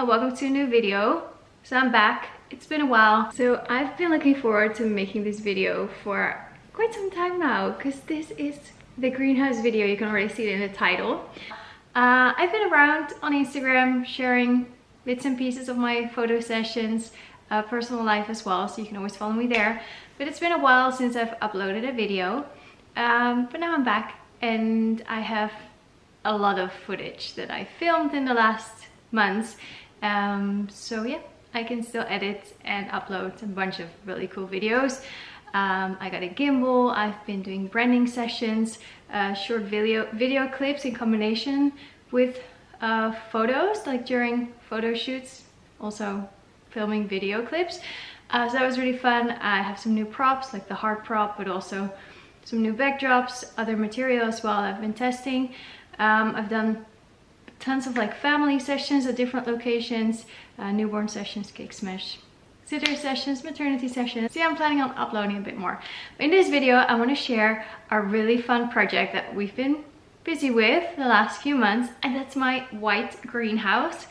and welcome to a new video. So I'm back. It's been a while. So I've been looking forward to making this video for quite some time now, because this is the greenhouse video. You can already see it in the title. I've been around on Instagram sharing bits and pieces of my photo sessions, personal life as well, so you can always follow me there. But it's been a while since I've uploaded a video, but now I'm back and I have a lot of footage that I filmed in the last months. So yeah, I can still edit and upload a bunch of really cool videos. I got a gimbal. I've been doing branding sessions, short video clips in combination with photos, like during photo shoots, also filming video clips. So that was really fun. I have some new props, like the hard prop, but also some new backdrops, other material as well I've been testing. I've done tons of like family sessions at different locations, newborn sessions, cake smash, sitter sessions, maternity sessions. See, I'm planning on uploading a bit more. But in this video, I want to share a really fun project that we've been busy with the last few months, and that's my white greenhouse.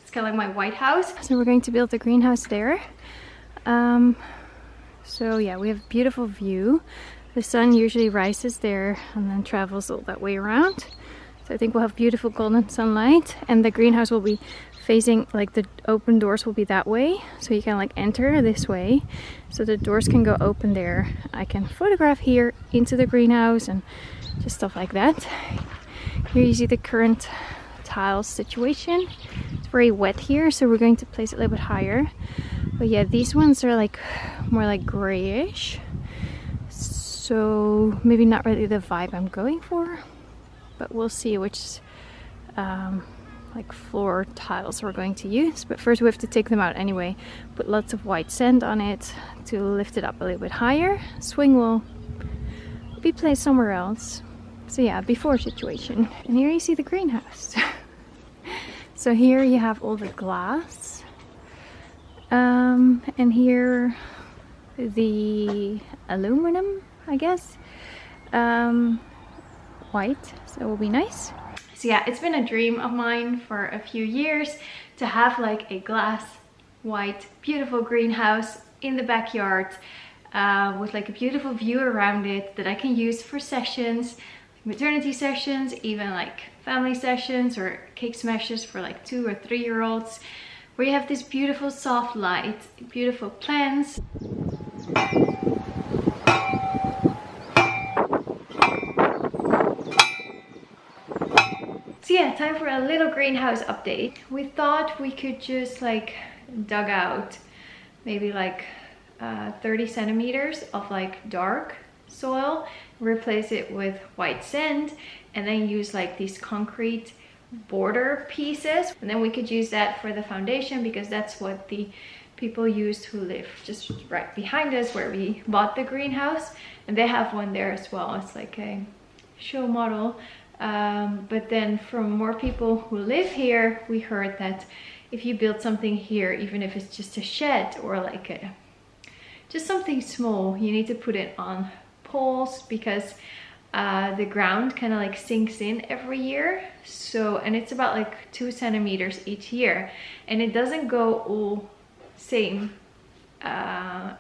It's kind of like my white house. So we're going to build a greenhouse there. So yeah, we have a beautiful view. The sun usually rises there and then travels all that way around. So I think we'll have beautiful golden sunlight, and the greenhouse will be facing, like the open doors will be that way. So you can like enter this way. So the doors can go open there. I can photograph here into the greenhouse and just stuff like that. Here you see the current tiles situation. It's very wet here, so we're going to place it a little bit higher. But yeah, these ones are like more like grayish. So maybe not really the vibe I'm going for. But we'll see which like floor tiles we're going to use. But first we have to take them out anyway. Put lots of white sand on it to lift it up a little bit higher. Swing will be placed somewhere else. So yeah, before situation. And here you see the greenhouse. So here you have all the glass. And here the aluminum, I guess. White, so it will be nice. So yeah, it's been a dream of mine for a few years to have like a glass white beautiful greenhouse in the backyard, with like a beautiful view around it that I can use for sessions, maternity sessions, even like family sessions or cake smashes for like 2 or 3 year olds, where you have this beautiful soft light, beautiful plants. So yeah, time for a little greenhouse update. We thought we could just like dug out maybe like 30 centimeters of like dark soil, replace it with white sand, and then use like these concrete border pieces. And then we could use that for the foundation, because that's what the people used who live just right behind us where we bought the greenhouse. And they have one there as well. It's like a show model. But then from more people who live here, we heard that if you build something here, even if it's just a shed or like just something small, you need to put it on poles, because the ground kind of like sinks in every year. So, and it's about like 2 centimeters each year, and it doesn't go all same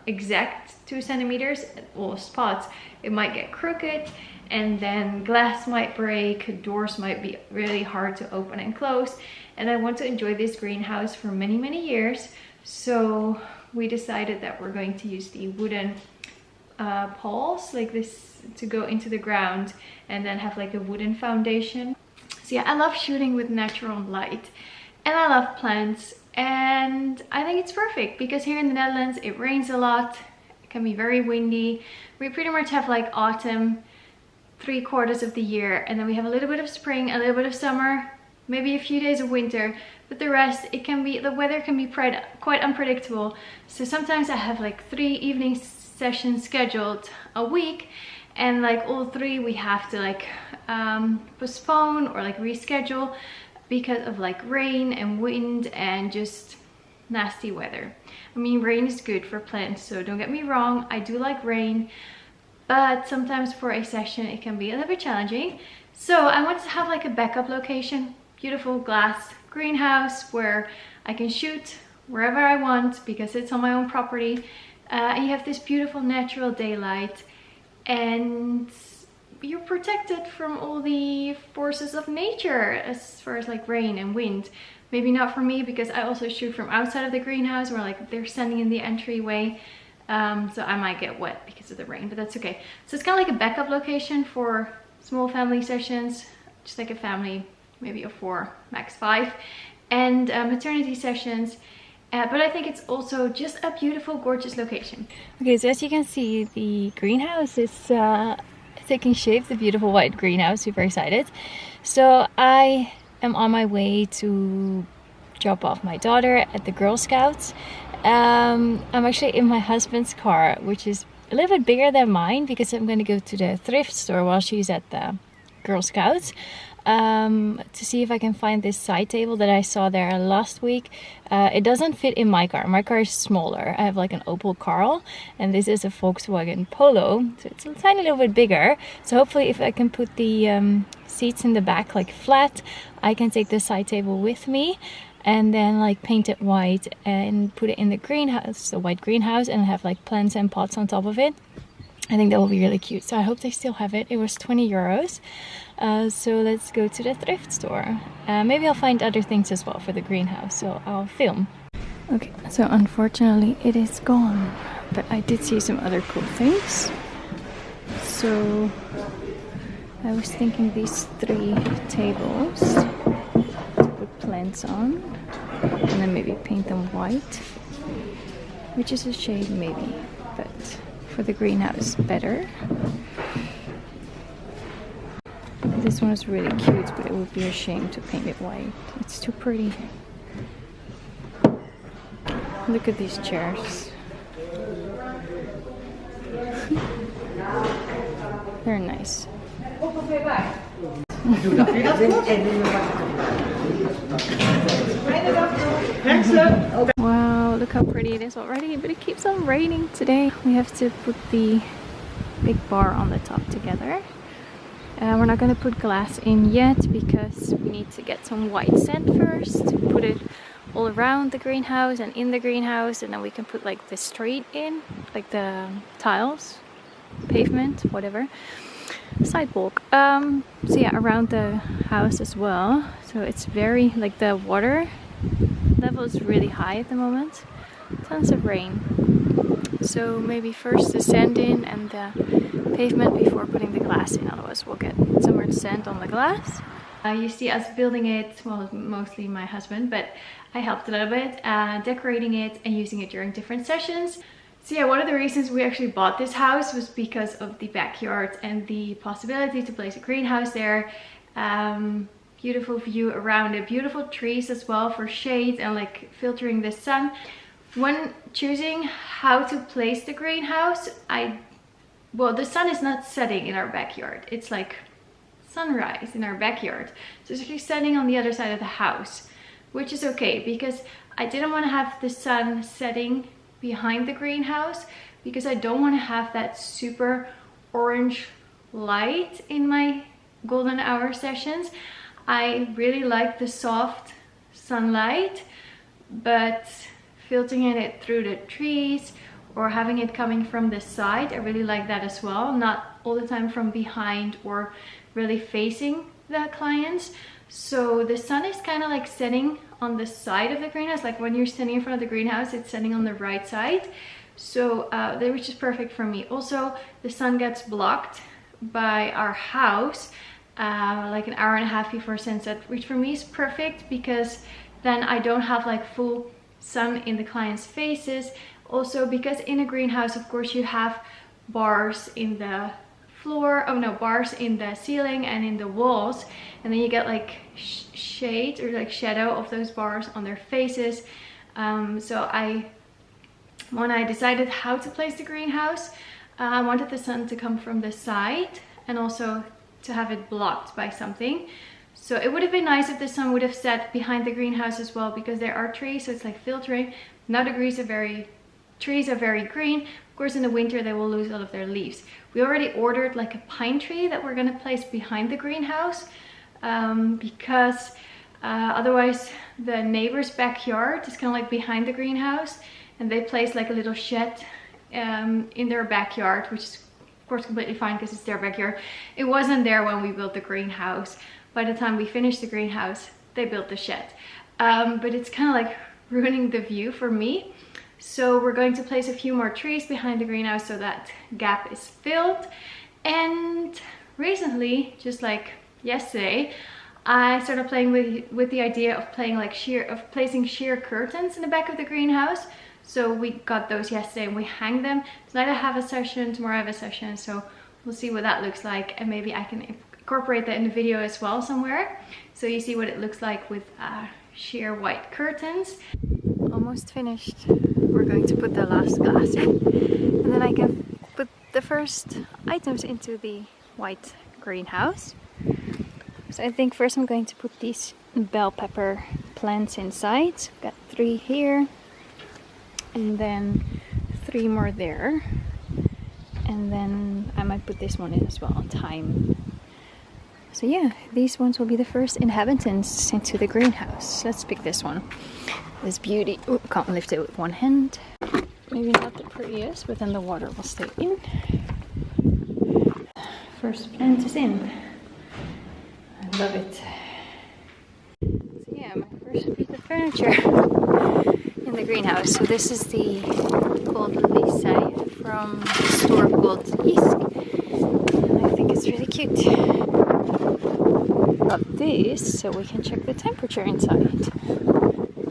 exact 2 centimeters at all spots. It might get crooked, and then glass might break, doors might be really hard to open and close. And I want to enjoy this greenhouse for many, many years. So we decided that we're going to use the wooden poles like this to go into the ground, and then have like a wooden foundation. So yeah, I love shooting with natural light, and I love plants, and I think it's perfect because here in the Netherlands it rains a lot. It can be very windy. We pretty much have like autumn 3/4 of the year, and then we have a little bit of spring, a little bit of summer, maybe a few days of winter, but the rest, it can be, the weather can be quite unpredictable. So sometimes I have like 3 evening sessions scheduled a week, and like all 3 we have to like postpone or like reschedule because of like rain and wind and just nasty weather. I mean, rain is good for plants, so don't get me wrong, I do like rain, but sometimes for a session it can be a little bit challenging. So I wanted to have like a backup location, beautiful glass greenhouse where I can shoot wherever I want because it's on my own property. And you have this beautiful natural daylight, and you're protected from all the forces of nature as far as like rain and wind. Maybe not for me because I also shoot from outside of the greenhouse where like they're standing in the entryway. So I might get wet because of the rain, but that's okay. So it's kind of like a backup location for small family sessions, just like a family, maybe of 4, max 5, and maternity sessions. But I think it's also just a beautiful, gorgeous location. Okay, so as you can see, the greenhouse is taking shape, the beautiful white greenhouse. Super excited. So I am on my way to drop off my daughter at the Girl Scouts. I'm actually in my husband's car, which is a little bit bigger than mine because I'm going to go to the thrift store while she's at the Girl Scouts to see if I can find this side table that I saw there last week. It doesn't fit in my car. My car is smaller. I have like an Opel Karl, and this is a Volkswagen Polo, so it's a tiny little bit bigger. So hopefully if I can put the seats in the back like flat, I can take the side table with me and then like paint it white and put it in the greenhouse, the white greenhouse, and have like plants and pots on top of it. I think that will be really cute. So I hope they still have it. It was 20 euros. So let's go to the thrift store. Maybe I'll find other things as well for the greenhouse, so I'll film. Okay, so unfortunately it is gone, but I did see some other cool things. So I was thinking these 3 tables to put plants on, and then maybe paint them white, which is a shade maybe, but for the greenhouse better. This one is really cute, but it would be a shame to paint it white. It's too pretty. Look at these chairs. They're nice. Wow, look how pretty it is already, but it keeps on raining today. We have to put the big bar on the top together. We're not going to put glass in yet because we need to get some white sand first to put it all around the greenhouse and in the greenhouse, and then we can put like the street in, like the tiles, pavement, whatever, sidewalk. So yeah, around the house as well. So it's very, like the water level is really high at the moment. Tons of rain. So maybe first the sand in and the pavement before putting the glass in, otherwise we'll get some more sand on the glass. You see us building it, well, mostly my husband, but I helped a little bit, decorating it and using it during different sessions. So yeah, one of the reasons we actually bought this house was because of the backyard and the possibility to place a greenhouse there. Beautiful view around it, beautiful trees as well for shade and like filtering the sun. When choosing how to place the greenhouse, well, the sun is not setting in our backyard. It's like sunrise in our backyard. So it's actually setting on the other side of the house, which is okay because I didn't want to have the sun setting behind the greenhouse because I don't want to have that super orange light in my golden hour sessions. I really like the soft sunlight, but filtering it through the trees or having it coming from the side, I really like that as well. Not all the time from behind or really facing the clients. So the sun is kind of like setting on the side of the greenhouse. Like when you're standing in front of the greenhouse, it's setting on the right side. So which is perfect for me. Also, the sun gets blocked by our house like an hour and a half before sunset, which for me is perfect because then I don't have like full sun in the clients' faces. Also because in a greenhouse, of course, you have bars in the floor, bars in the ceiling and in the walls, and then you get like shade or like shadow of those bars on their faces. So when I decided how to place the greenhouse, I wanted the sun to come from the side and also to have it blocked by something. So it would have been nice if the sun would have set behind the greenhouse as well, because there are trees, so it's like filtering. Now the trees are very green. Of course, in the winter they will lose all of their leaves. We already ordered like a pine tree that we're gonna place behind the greenhouse because Otherwise, the neighbor's backyard is kind of like behind the greenhouse, and they placed like a little shed in their backyard, which is of course completely fine because it's their backyard. It wasn't there when we built the greenhouse. By the time we finished the greenhouse, they built the shed. But it's kind of like ruining the view for me. So we're going to place a few more trees behind the greenhouse so that gap is filled. And recently, just like yesterday, I started playing with the idea of placing sheer curtains in the back of the greenhouse. So we got those yesterday and we hang them. Tonight I have a session, tomorrow I have a session, so we'll see what that looks like, and maybe I can incorporate that in the video as well somewhere, so you see what it looks like with sheer white curtains. Almost finished. We're going to put the last glass in, and then I can put the first items into the white greenhouse. So I think first I'm going to put these bell pepper plants inside. Got 3 here, and then 3 more there, and then I might put this one in as well on thyme. So yeah, these ones will be the first inhabitants into the greenhouse. Let's pick this one. This beauty. Oh, can't lift it with one hand. Maybe not the prettiest, but then the water will stay in. First plant is in. I love it. So yeah, my first piece of furniture in the greenhouse. So this is the gold lily from the store called Isk. And I think it's really cute. Got this so we can check the temperature inside.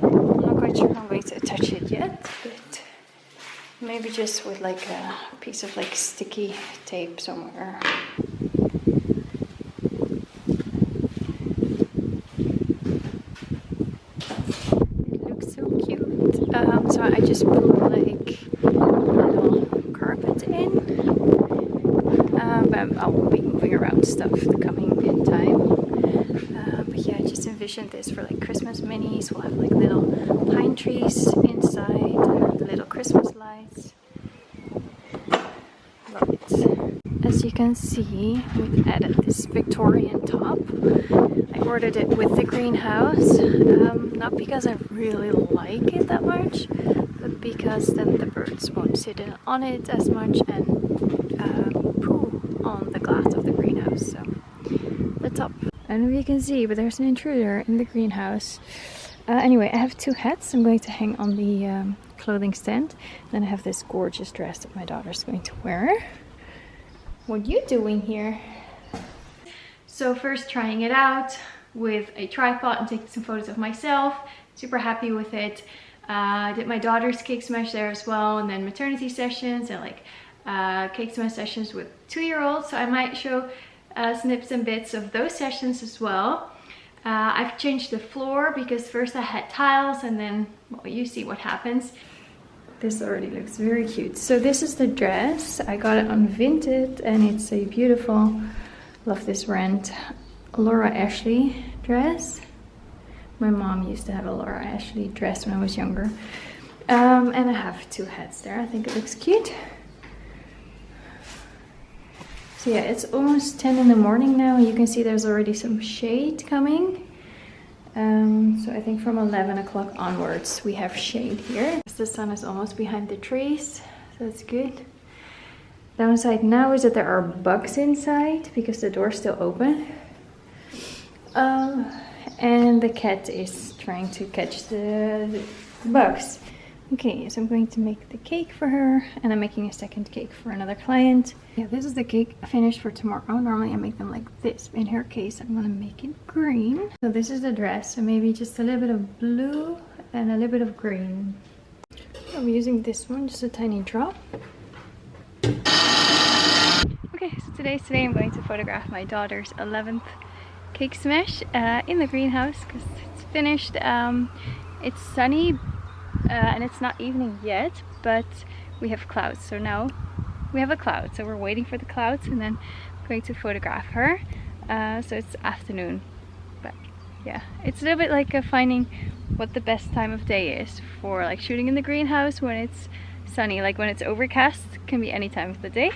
I'm not quite sure I'm going to attach it yet, but maybe just with like a piece of like sticky tape somewhere. So I just put like a little carpet in, but I will be moving around stuff the coming time. But yeah, I just envisioned this for like Christmas minis. We'll have like little pine trees inside and little Christmas lights. Love it. As you can see, we've added this Victorian top. I ordered it with the greenhouse, not because I really like it that much, but because then the birds won't sit on it as much and poo on the glass of the greenhouse. So the top. I don't know if you can see, but there's an intruder in the greenhouse. Anyway, I have 2 hats I'm going to hang on the clothing stand. Then I have this gorgeous dress that my daughter's going to wear. What are you doing here? So first trying it out with a tripod and taking some photos of myself. Super happy with it. I did my daughter's cake smash there as well, and then maternity sessions and like cake smash sessions with 2-year-olds. So I might show snips and bits of those sessions as well. I've changed the floor because first I had tiles, and then, well, you see what happens. This already looks very cute. So this is the dress. I got it on Vinted, and it's a beautiful, love this brand, Laura Ashley dress. My mom used to have a Laura Ashley dress when I was younger. And I have 2 hats there. I think it looks cute. So yeah, it's almost 10 in the morning now. You can see there's already some shade coming. So I think from 11 o'clock onwards we have shade here. The sun is almost behind the trees, so that's good. Downside now is that there are bugs inside because the door's still open. And the cat is trying to catch the bugs. Okay, so I'm going to make the cake for her, and I'm making a second cake for another client. Yeah, this is the cake finished for tomorrow. Normally I make them like this. In her case, I'm gonna make it green. So this is the dress, so maybe just a little bit of blue and a little bit of green. I'm using this one, just a tiny drop. Okay, so today I'm going to photograph my daughter's 11th cake smash in the greenhouse because it's finished. It's sunny. And it's not evening yet, but we have clouds. So now we have a cloud. So we're waiting for the clouds, and then I'm going to photograph her. So it's afternoon. But yeah, it's a little bit like finding what the best time of day is for like shooting in the greenhouse when it's sunny. Like when it's overcast, it can be any time of the day.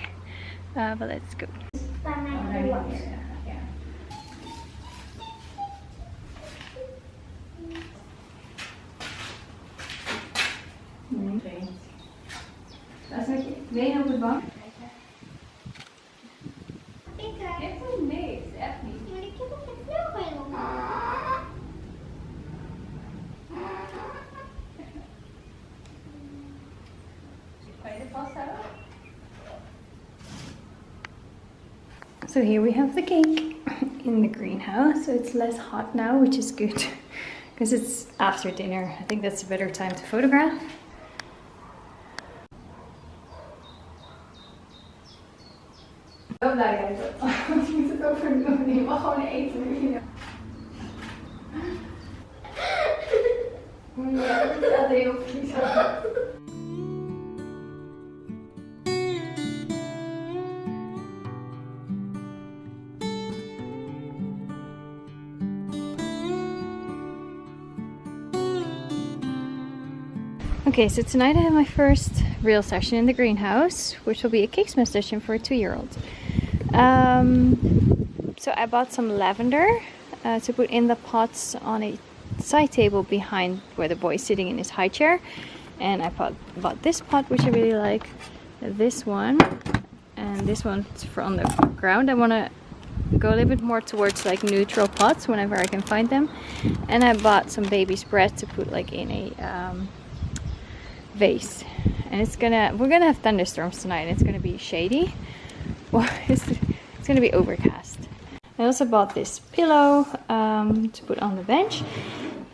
But let's go. Nee. Dat is met je benen op de bank. Ik Je doet niks, echt niet. maar ik heb ook een vleugel op. Kan je het vasthouden? So here we have the cake in the greenhouse. So it's less hot now, which is good because it's after dinner. I think that's a better time to photograph. Zo blij dat je moet het overdoen. Je mag gewoon eten. Ja, dat is heel vies. Okay, so tonight I have my first real session in the greenhouse, which will be a cake smith session for a 2-year-old. So I bought some lavender to put in the pots on a side table behind where the boy is sitting in his high chair. And I bought this pot, which I really like, this one, and this one's from the ground. I want to go a little bit more towards like neutral pots whenever I can find them. And I bought some baby's breath to put like in a vase. And we're gonna have thunderstorms tonight. It's gonna be shady. Well, it's gonna be overcast. I also bought this pillow to put on the bench.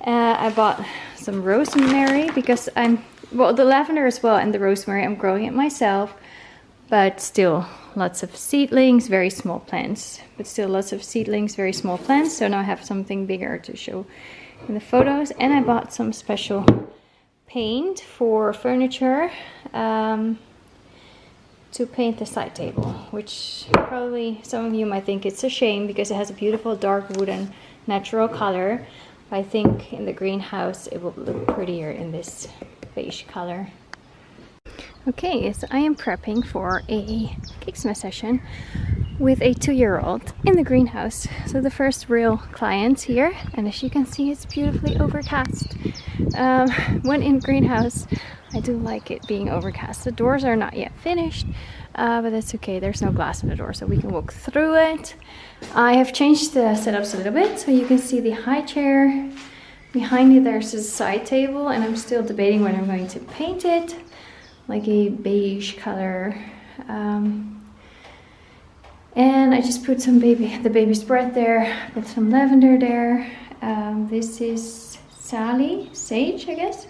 I bought some rosemary because the lavender as well and the rosemary, I'm growing it myself, but still lots of seedlings, very small plants, but still lots of seedlings, very small plants. So now I have something bigger to show in the photos. And I bought some special paint for furniture to paint the side table, which probably some of you might think it's a shame because it has a beautiful dark wooden natural color. But I think in the greenhouse it will look prettier in this beige color. Okay, so I am prepping for a cake smith session with a 2-year-old in the greenhouse. So the first real client here, and as you can see, it's beautifully overcast. When in greenhouse, I do like it being overcast. The doors are not yet finished, but that's okay. There's no glass in the door, so we can walk through it. I have changed the setups a little bit, so you can see the high chair. Behind it, there's a side table, and I'm still debating when I'm going to paint it, like a beige color. And I just put some the baby's breath there, put some lavender there. This is sage, I guess.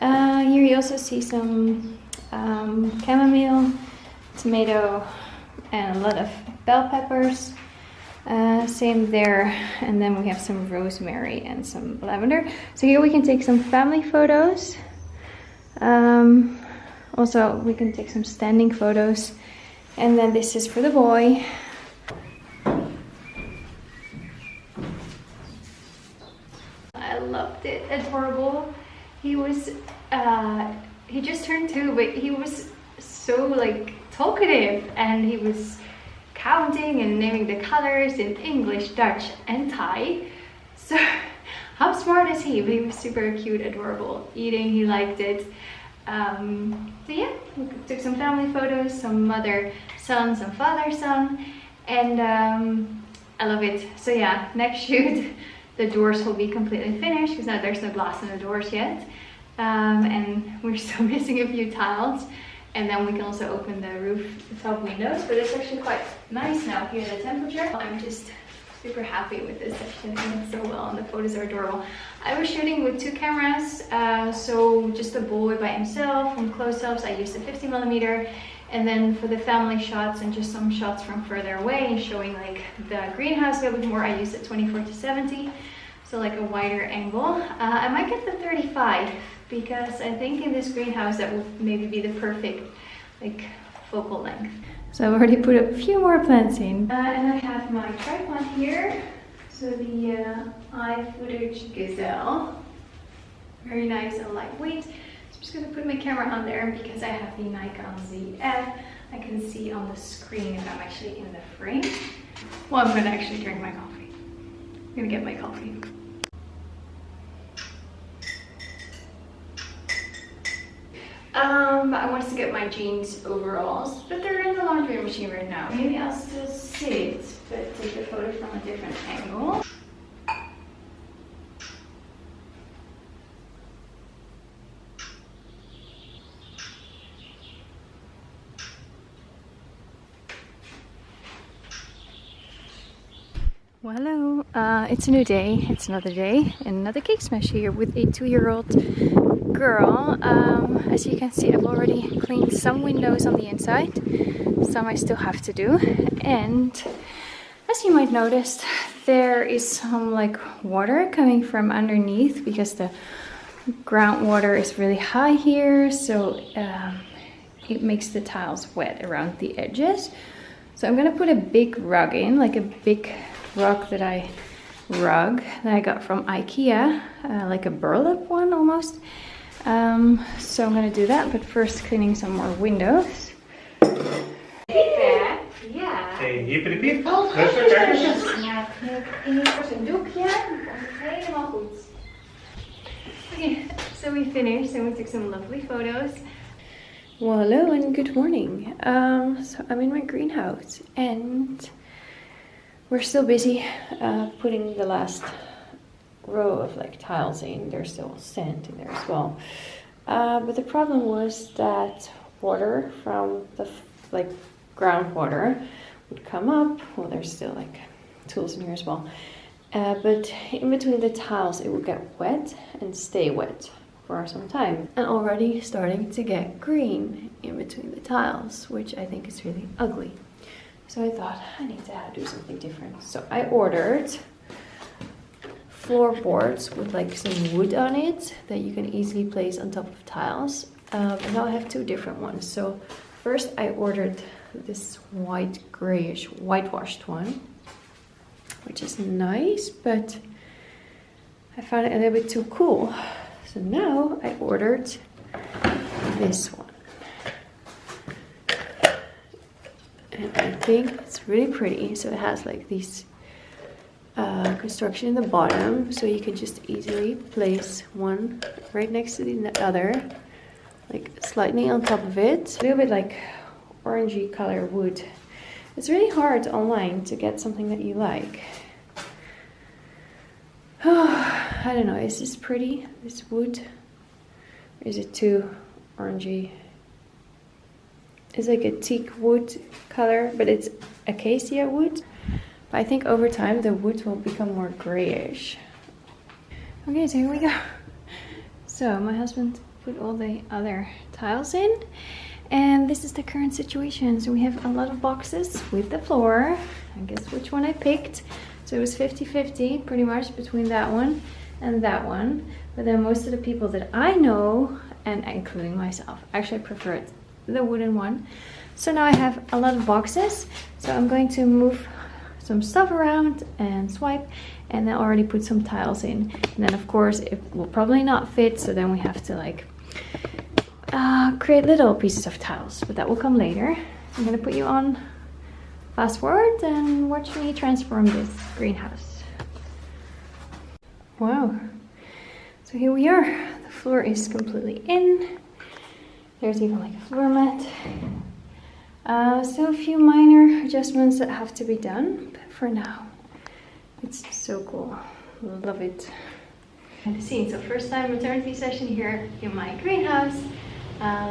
Here you also see some chamomile, tomato, and a lot of bell peppers. Same there. And then we have some rosemary and some lavender. So here we can take some family photos. Also, we can take some standing photos. And then this is for the boy. I loved it. Adorable. He was, he just turned 2, but he was so like talkative, and he was counting and naming the colors in English, Dutch, and Thai. So how smart is he? But he was super cute, adorable. Eating, he liked it. So yeah, we took some family photos, some mother-son, some father-son, and I love it. So yeah, next shoot the doors will be completely finished because now there's no glass in the doors yet, and we're still missing a few tiles, and then we can also open the roof, the top windows. But it's actually quite nice now here, the temperature. I'm just super happy with this section. It went so well and the photos are adorable. I was shooting with 2 cameras, so just a boy by himself. From close-ups I used a 50mm, and then for the family shots and just some shots from further away showing like the greenhouse a little bit more, I used a 24-70, so like a wider angle. I might get the 35 because I think in this greenhouse that would maybe be the perfect like focal length. So I've already put a few more plants in. And I have my tripod here. So the iFootage Gazelle. Very nice and lightweight. So I'm just going to put my camera on there because I have the Nikon ZF. I can see on the screen if I'm actually in the frame. Well, I'm going to actually drink my coffee. I'm going to get my coffee. I wanted to get my jeans overalls, but they're in the laundry machine right now. Maybe I'll still sit, but take the photo from a different angle. Well, hello, it's a new day, it's another day, and another cake smash here with a 2-year-old girl. As you can see, I've already cleaned some windows on the inside, some I still have to do, and as you might notice, there is some like water coming from underneath because the groundwater is really high here, so it makes the tiles wet around the edges. So I'm gonna put a big rug in, like a big rug that I got from IKEA, like a burlap one almost. So I'm gonna do that, but first cleaning some more windows. Ja. Hey, hippity Rustig, kijk. Ja, eerst een doekje. Helemaal goed. Okay, so we finished and we took some lovely photos. Well, hello and good morning. So I'm in my greenhouse and we're still busy putting the last row of like tiles in. There's still sand in there as well. But the problem was that water from the like groundwater would come up. Well, there's still like tools in here as well. But in between the tiles it would get wet and stay wet for some time. And already starting to get green in between the tiles, which I think is really ugly. So I thought I need to do something different. So I ordered floorboards with like some wood on it that you can easily place on top of tiles. And now I have two different ones. So first I ordered this white grayish whitewashed one, which is nice, but I found it a little bit too cool. So now I ordered this one. And I think it's really pretty. So it has like these construction in the bottom, so you can just easily place one right next to the other, like slightly on top of it. A little bit like orangey color wood. It's really hard online to get something that you like. I don't know, is this pretty, this wood? Or is it too orangey? It's like a teak wood color, but it's acacia wood. But I think over time the wood will become more grayish. Okay, so here we go. So my husband put all the other tiles in, and this is the current situation. So we have a lot of boxes with the floor. I guess which one I picked. So it was 50-50 pretty much between that one and that one. But then most of the people that I know, and including myself, actually preferred the wooden one. So now I have a lot of boxes. So I'm going to move some stuff around and swipe, and then already put some tiles in. And then of course it will probably not fit, so then we have to like create little pieces of tiles, but that will come later. I'm gonna put you on fast forward and watch me transform this greenhouse. Wow, so here we are. The floor is completely in. There's even like a floor mat. So a few minor adjustments that have to be done, but for now it's so cool. Love it. And the scene. So first time maternity session here in my greenhouse.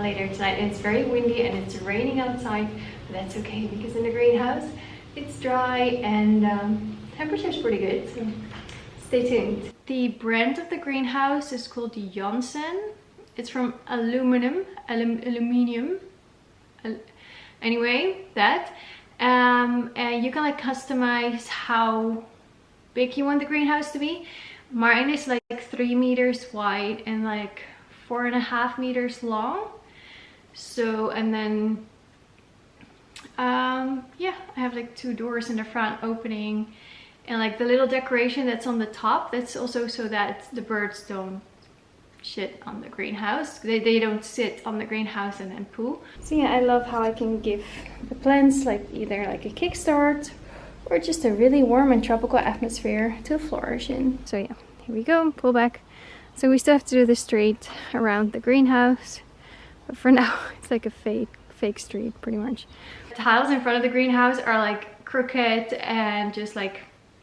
Later tonight, and it's very windy and it's raining outside, but that's okay because in the greenhouse it's dry and temperature is pretty good, so stay tuned. The brand of the greenhouse is called Janssen. It's from aluminium. Anyway, that and you can like customize how big you want the greenhouse to be. Mine is like 3 meters wide and like 4.5 meters long. So, and then yeah, I have like 2 doors in the front opening, and like the little decoration that's on the top, that's also so that the birds don't shit on the greenhouse. They don't sit on the greenhouse and then poo. So yeah, I love how I can give the plants like either like a kickstart or just a really warm and tropical atmosphere to flourish in. So yeah, here we go, pull back. So we still have to do the street around the greenhouse, But for now, it's like a fake street pretty much. The tiles in front of the greenhouse are like crooked and just like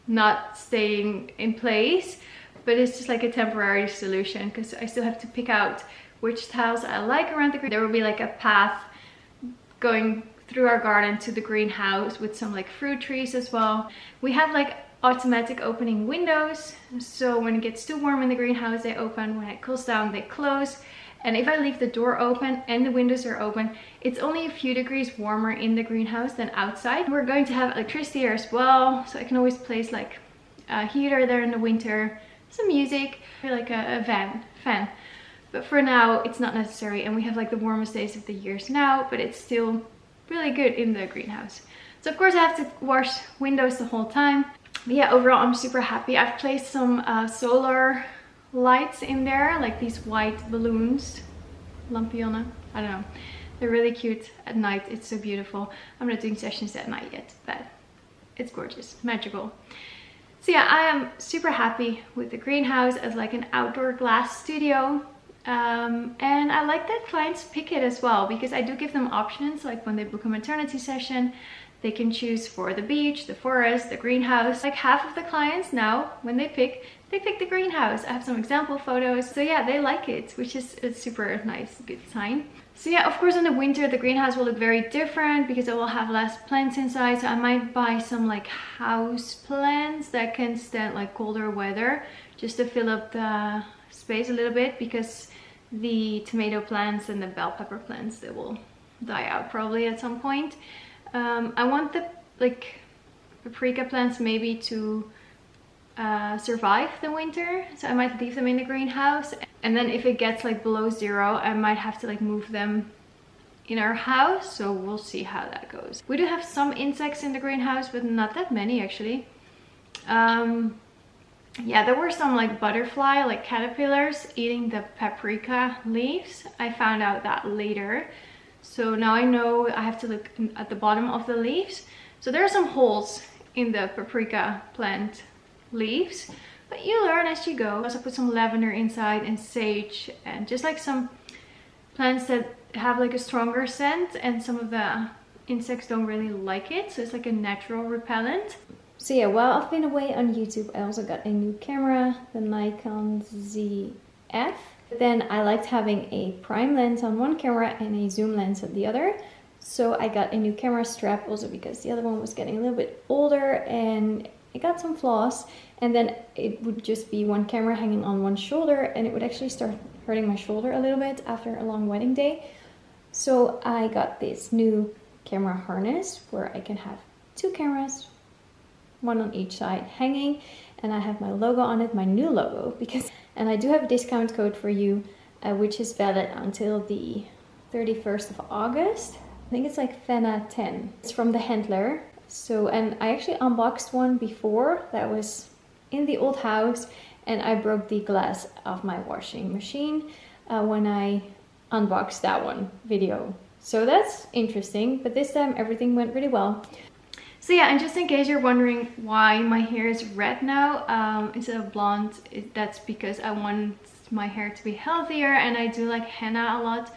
not staying in place, but it's just like a temporary solution because I still have to pick out which tiles I like around the green. There will be like a path going through our garden to the greenhouse with some like fruit trees as well. We have like automatic opening windows, so when it gets too warm in the greenhouse they open, when it cools down they close. And if I leave the door open and the windows are open, it's only a few degrees warmer in the greenhouse than outside. We're going to have electricity here as well, so I can always place like a heater there in the winter, some music, like a fan. But for now it's not necessary, and we have like the warmest days of the years now, but it's still really good in the greenhouse. So of course I have to wash windows the whole time. But yeah, overall I'm super happy. I've placed some solar lights in there, like these white balloons, lampione, I don't know. They're really cute at night. It's so beautiful. I'm not doing sessions at night yet, but it's gorgeous, magical. So yeah, I am super happy with the greenhouse as like an outdoor glass studio. And I like that clients pick it as well, because I do give them options. Like when they book a maternity session, they can choose for the beach, the forest, the greenhouse. Like half of the clients now, when they pick the greenhouse. I have some example photos. So yeah, they like it, which is a super nice, good sign. So yeah, of course in the winter the greenhouse will look very different because it will have less plants inside. So I might buy some like house plants that can stand like colder weather, just to fill up the space a little bit, because the tomato plants and the bell pepper plants, they will die out probably at some point. I want the like paprika plants maybe to survive the winter, so I might leave them in the greenhouse, and then if it gets like below 0 I might have to like move them in our house. So we'll see how that goes. We do have some insects in the greenhouse, but not that many actually. Yeah, there were some like butterfly, like caterpillars eating the paprika leaves. I found out that later, so now I know I have to look at the bottom of the leaves. So there are some holes in the paprika plant leaves, but you learn as you go. I also put some lavender inside and sage, and just like some plants that have like a stronger scent, and some of the insects don't really like it, so it's like a natural repellent. So yeah, while I've been away on YouTube, I also got a new camera, the Nikon ZF. Then I liked having a prime lens on one camera and a zoom lens on the other. So I got a new camera strap, also because the other one was getting a little bit older and it got some flaws. And then it would just be one camera hanging on one shoulder, and it would actually start hurting my shoulder a little bit after a long wedding day. So I got this new camera harness where I can have 2 cameras, one on each side hanging, and I have my logo on it, my new logo, and I do have a discount code for you, which is valid until the 31st of August. I think it's like Fenna&10. It's from the handler. So, and I actually unboxed one before that was in the old house, and I broke the glass of my washing machine when I unboxed that one video. So that's interesting, but this time everything went really well. So yeah, and just in case you're wondering why my hair is red now instead of blonde, that's because I want my hair to be healthier, and I do like henna a lot.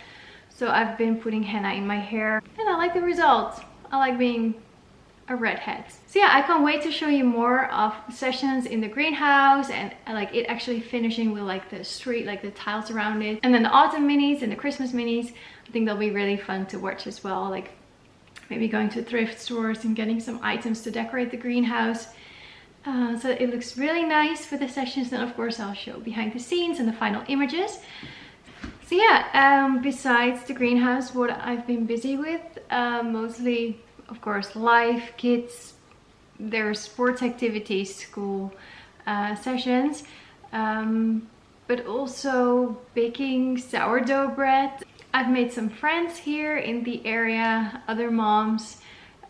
So I've been putting henna in my hair and I like the results. I like being a redhead. So yeah, I can't wait to show you more of sessions in the greenhouse, and like it actually finishing with like the street, like the tiles around it, and then the autumn minis and the Christmas minis. I think they'll be really fun to watch as well, like maybe going to thrift stores and getting some items to decorate the greenhouse. So it looks really nice for the sessions. And of course I'll show behind the scenes and the final images. So yeah, besides the greenhouse, what I've been busy with, mostly of course life, kids, their sports activities, school sessions, but also baking sourdough bread. I've made some friends here in the area, other moms,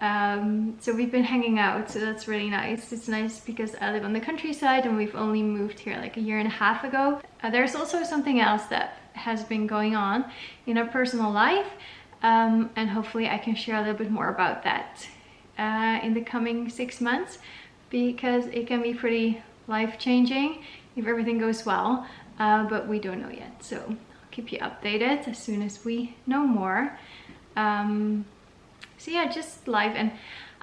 so we've been hanging out, so that's really nice. It's nice because I live on the countryside and we've only moved here like 1.5 years ago. There's also something else that has been going on in our personal life, and hopefully I can share a little bit more about that in the coming 6 months, because it can be pretty life-changing if everything goes well, but we don't know yet. So keep you updated as soon as we know more. So yeah, just life. And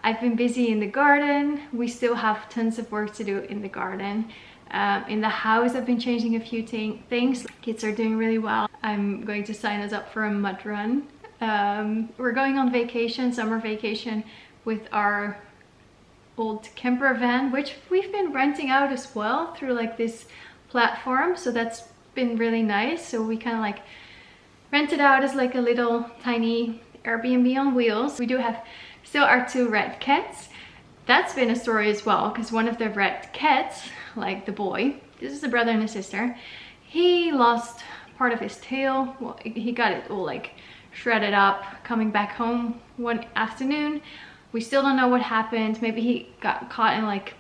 I've been busy in the garden. We still have tons of work to do in the garden. In the house, I've been changing a few things. Kids are doing really well. I'm going to sign us up for a mud run. We're going on vacation, summer vacation, with our old camper van, which we've been renting out as well through like this platform. So that's been really nice. So we kind of like rent it out as like a little tiny Airbnb on wheels. We do have still our 2 red cats. That's been a story as well, because one of the red cats, like the boy, this is a brother and a sister, he lost part of his tail. Well, he got it all like shredded up coming back home one afternoon. We still don't know what happened. Maybe he got caught in like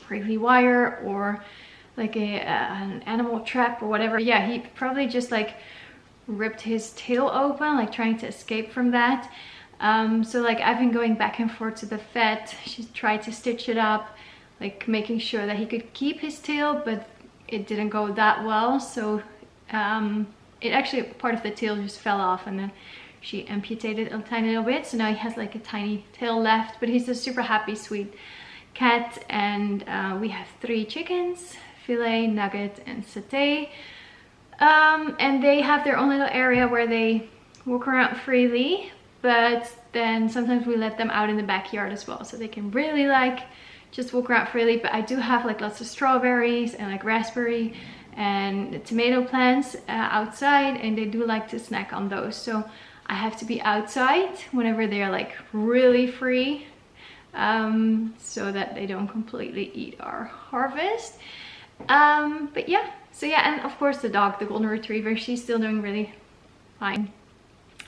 prickly wire or like an animal trap or whatever. Yeah, he probably just like ripped his tail open, like trying to escape from that. So like I've been going back and forth to the vet. She tried to stitch it up, like making sure that he could keep his tail, but it didn't go that well. So it actually, part of the tail just fell off, and then she amputated a tiny little bit. So now he has like a tiny tail left, but he's a super happy, sweet cat. And we have 3 chickens, filet, nugget, and satay. And they have their own little area where they walk around freely, but then sometimes we let them out in the backyard as well, so they can really like just walk around freely. But I do have like lots of strawberries and like raspberry and tomato plants outside, and they do like to snack on those. So I have to be outside whenever they're like really free, so that they don't completely eat our harvest. But yeah, so yeah, and of course the dog, the golden retriever, she's still doing really fine.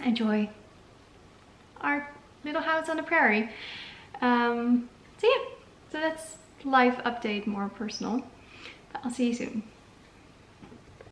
Enjoy our little house on the prairie. So yeah, so that's life update, more personal, but I'll see you soon.